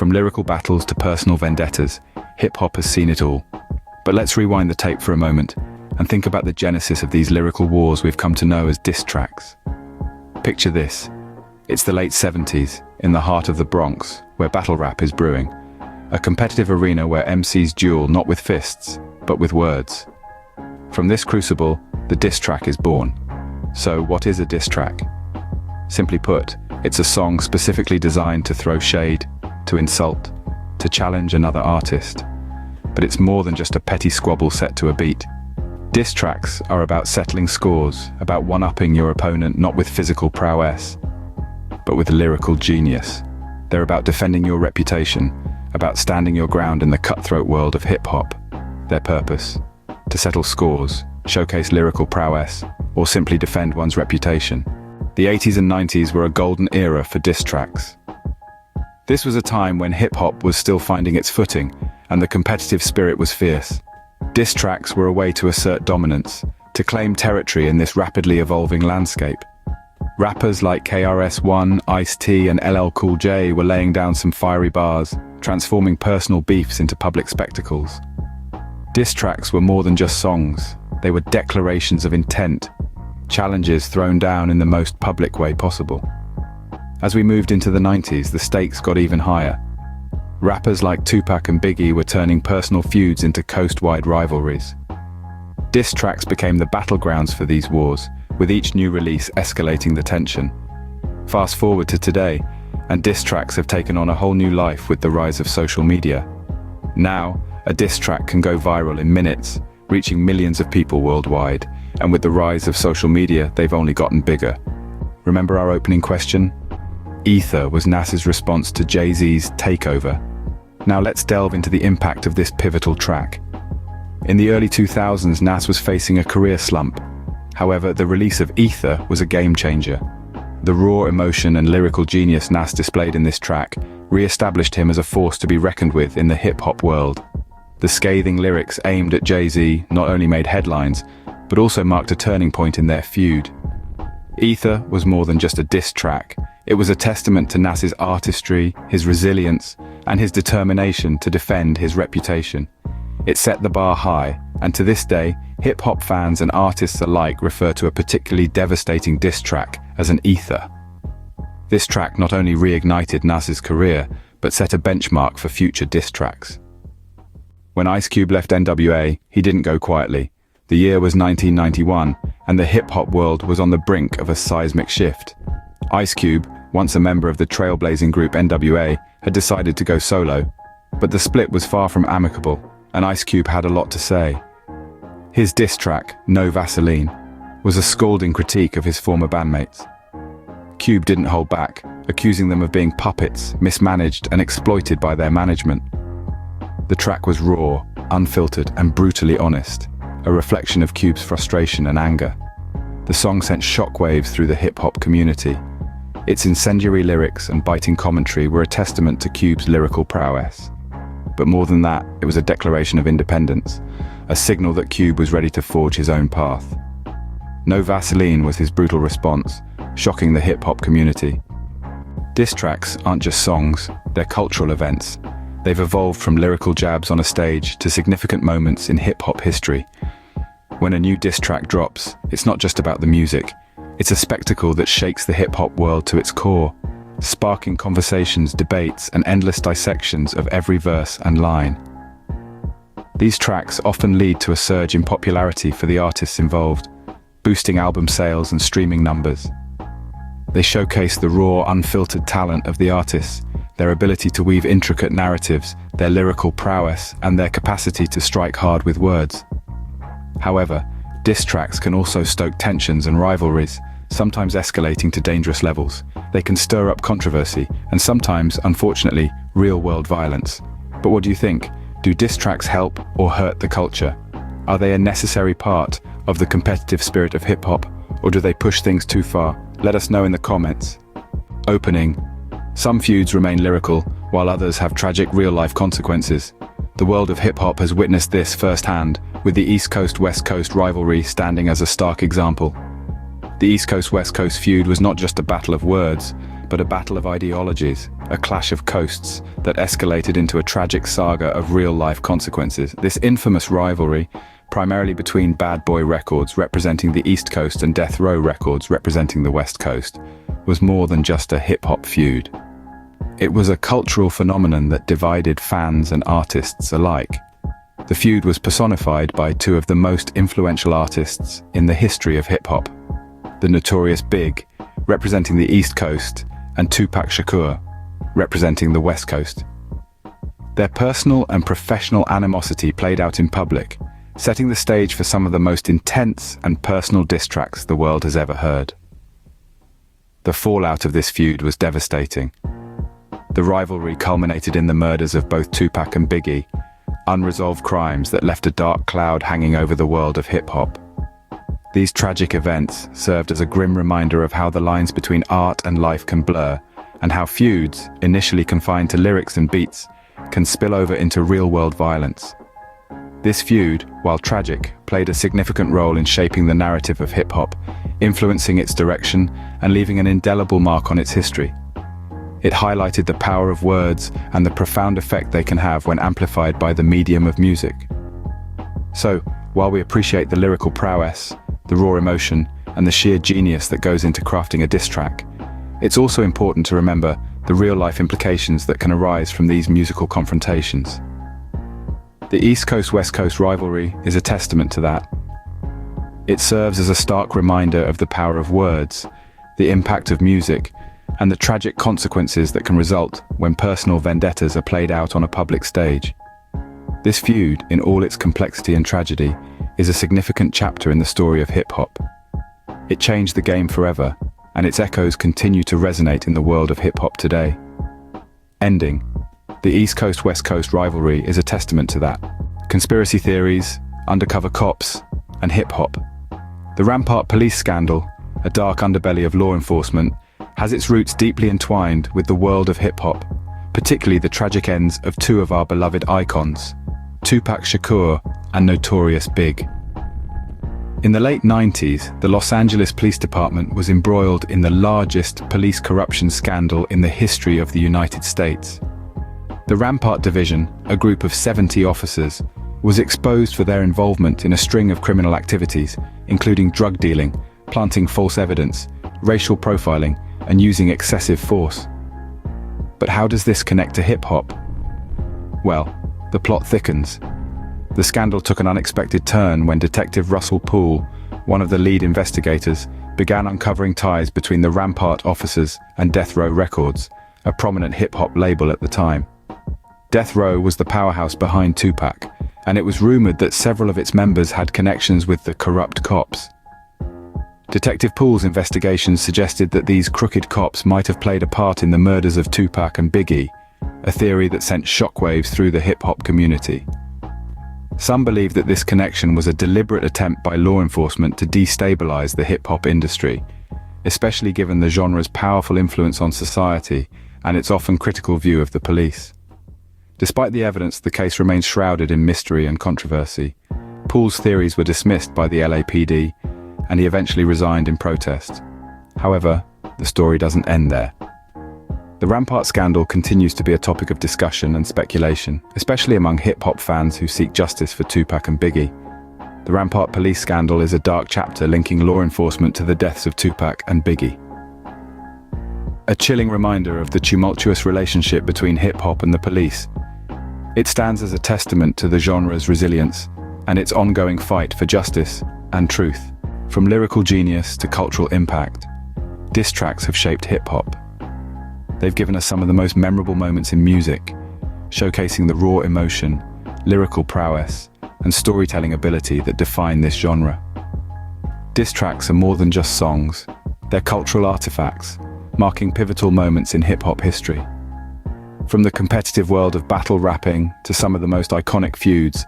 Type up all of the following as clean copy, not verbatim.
From lyrical battles to personal vendettas, hip-hop has seen it all. But let's rewind the tape for a moment and think about the genesis of these lyrical wars we've come to know as diss tracks. Picture this. It's the late 70s, in the heart of the Bronx, where battle rap is brewing. A competitive arena where MCs duel not with fists, but with words. From this crucible, the diss track is born. So what is a diss track? Simply put, it's a song specifically designed to throw shade, to insult, to challenge another artist. But it's more than just a petty squabble set to a beat. Diss tracks are about settling scores, about one-upping your opponent not with physical prowess, but with lyrical genius. They're about defending your reputation, about standing your ground in the cutthroat world of hip-hop. Their purpose? To settle scores, showcase lyrical prowess, or simply defend one's reputation. The 80s and 90s were a golden era for diss tracks. This was a time when hip-hop was still finding its footing, and the competitive spirit was fierce. Diss tracks were a way to assert dominance, to claim territory in this rapidly evolving landscape. Rappers like KRS-One, Ice-T and LL Cool J were laying down some fiery bars, transforming personal beefs into public spectacles. Diss tracks were more than just songs. They were declarations of intent, challenges thrown down in the most public way possible. As we moved into the 90s, the stakes got even higher. Rappers like Tupac and Biggie were turning personal feuds into coast-wide rivalries. Diss tracks became the battlegrounds for these wars, with each new release escalating the tension. Fast forward to today, and diss tracks have taken on a whole new life with the rise of social media. Now, a diss track can go viral in minutes, reaching millions of people worldwide, and with the rise of social media, they've only gotten bigger. Remember our opening question? Ether was Nas's response to Jay-Z's Takeover. Now let's delve into the impact of this pivotal track. In the early 2000s, Nas was facing a career slump. However, the release of Ether was a game changer. The raw emotion and lyrical genius Nas displayed in this track re-established him as a force to be reckoned with in the hip-hop world. The scathing lyrics aimed at Jay-Z not only made headlines, but also marked a turning point in their feud. Ether was more than just a diss track. It was a testament to Nas's artistry, his resilience, and his determination to defend his reputation. It set the bar high, and to this day, hip-hop fans and artists alike refer to a particularly devastating diss track as an ether. This track not only reignited Nas's career, but set a benchmark for future diss tracks. When Ice Cube left NWA, he didn't go quietly. The year was 1991, and the hip-hop world was on the brink of a seismic shift. Ice Cube, once a member of the trailblazing group NWA, had decided to go solo. But the split was far from amicable, and Ice Cube had a lot to say. His diss track, No Vaseline, was a scalding critique of his former bandmates. Cube didn't hold back, accusing them of being puppets, mismanaged and exploited by their management. The track was raw, unfiltered and brutally honest, a reflection of Cube's frustration and anger. The song sent shockwaves through the hip-hop community. Its incendiary lyrics and biting commentary were a testament to Cube's lyrical prowess. But more than that, it was a declaration of independence, a signal that Cube was ready to forge his own path. No Vaseline was his brutal response, shocking the hip-hop community. Diss tracks aren't just songs, they're cultural events. They've evolved from lyrical jabs on a stage to significant moments in hip-hop history. When a new diss track drops, it's not just about the music. It's a spectacle that shakes the hip-hop world to its core, sparking conversations, debates, and endless dissections of every verse and line. These tracks often lead to a surge in popularity for the artists involved, boosting album sales and streaming numbers. They showcase the raw, unfiltered talent of the artists, their ability to weave intricate narratives, their lyrical prowess, and their capacity to strike hard with words. However, diss tracks can also stoke tensions and rivalries, sometimes escalating to dangerous levels. They can stir up controversy, and sometimes, unfortunately, real-world violence. But what do you think? Do diss tracks help or hurt the culture? Are they a necessary part of the competitive spirit of hip-hop, or do they push things too far? Let us know in the comments. Opening. Some feuds remain lyrical, while others have tragic real-life consequences. The world of hip-hop has witnessed this firsthand, with the East Coast-West Coast rivalry standing as a stark example. The East Coast-West Coast feud was not just a battle of words, but a battle of ideologies, a clash of coasts that escalated into a tragic saga of real-life consequences. This infamous rivalry, primarily between Bad Boy Records representing the East Coast and Death Row Records representing the West Coast, was more than just a hip-hop feud. It was a cultural phenomenon that divided fans and artists alike. The feud was personified by two of the most influential artists in the history of hip-hop: the Notorious Big, representing the East Coast, and Tupac Shakur, representing the West Coast. Their personal and professional animosity played out in public, setting the stage for some of the most intense and personal diss tracks the world has ever heard. The fallout of this feud was devastating. The rivalry culminated in the murders of both Tupac and Biggie, unresolved crimes that left a dark cloud hanging over the world of hip-hop. These tragic events served as a grim reminder of how the lines between art and life can blur, and how feuds, initially confined to lyrics and beats, can spill over into real-world violence. This feud, while tragic, played a significant role in shaping the narrative of hip-hop, influencing its direction and leaving an indelible mark on its history. It highlighted the power of words and the profound effect they can have when amplified by the medium of music. So, while we appreciate the lyrical prowess, the raw emotion, and the sheer genius that goes into crafting a diss track, it's also important to remember the real-life implications that can arise from these musical confrontations. The East Coast-West Coast rivalry is a testament to that. It serves as a stark reminder of the power of words, the impact of music, and the tragic consequences that can result when personal vendettas are played out on a public stage. This feud, in all its complexity and tragedy, is a significant chapter in the story of hip-hop. It changed the game forever, and its echoes continue to resonate in the world of hip-hop today. Ending. The East Coast-West Coast rivalry is a testament to that. Conspiracy theories, undercover cops, and hip-hop. The Rampart police scandal, a dark underbelly of law enforcement, has its roots deeply entwined with the world of hip-hop, particularly the tragic ends of two of our beloved icons, Tupac Shakur and Notorious Big. In the late 90s, the Los Angeles Police Department was embroiled in the largest police corruption scandal in the history of the United States. The Rampart Division, a group of 70 officers, was exposed for their involvement in a string of criminal activities, including drug dealing, planting false evidence, racial profiling, and using excessive force. But how does this connect to hip-hop? Well, the plot thickens. The scandal took an unexpected turn when Detective Russell Poole, one of the lead investigators, began uncovering ties between the Rampart officers and Death Row Records, a prominent hip-hop label at the time. Death Row was the powerhouse behind Tupac, and it was rumored that several of its members had connections with the corrupt cops. Detective Poole's investigations suggested that these crooked cops might have played a part in the murders of Tupac and Biggie, a theory that sent shockwaves through the hip-hop community. Some believe that this connection was a deliberate attempt by law enforcement to destabilize the hip-hop industry, especially given the genre's powerful influence on society and its often critical view of the police. Despite the evidence, the case remains shrouded in mystery and controversy. Poole's theories were dismissed by the LAPD, and he eventually resigned in protest. However, the story doesn't end there. The Rampart scandal continues to be a topic of discussion and speculation, especially among hip-hop fans who seek justice for Tupac and Biggie. The Rampart police scandal is a dark chapter linking law enforcement to the deaths of Tupac and Biggie. A chilling reminder of the tumultuous relationship between hip-hop and the police. It stands as a testament to the genre's resilience and its ongoing fight for justice and truth. From lyrical genius to cultural impact, diss tracks have shaped hip-hop. They've given us some of the most memorable moments in music, showcasing the raw emotion, lyrical prowess, and storytelling ability that define this genre. Diss tracks are more than just songs, they're cultural artifacts, marking pivotal moments in hip-hop history. From the competitive world of battle rapping to some of the most iconic feuds,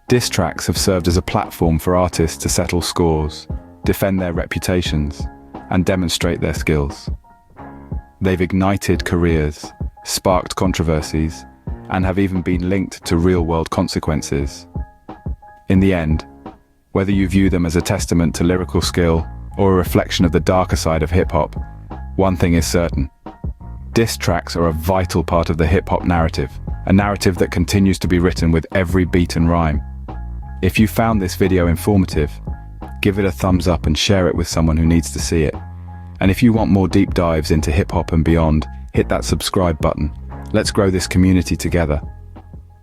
diss tracks have served as a platform for artists to settle scores, defend their reputations, and demonstrate their skills. They've ignited careers, sparked controversies, and have even been linked to real-world consequences. In the end, whether you view them as a testament to lyrical skill or a reflection of the darker side of hip-hop, one thing is certain: Diss tracks are a vital part of the hip-hop narrative, a narrative that continues to be written with every beat and rhyme. If you found this video informative, give it a thumbs up and share it with someone who needs to see it. And if you want more deep dives into hip-hop and beyond, hit that subscribe button. Let's grow this community together.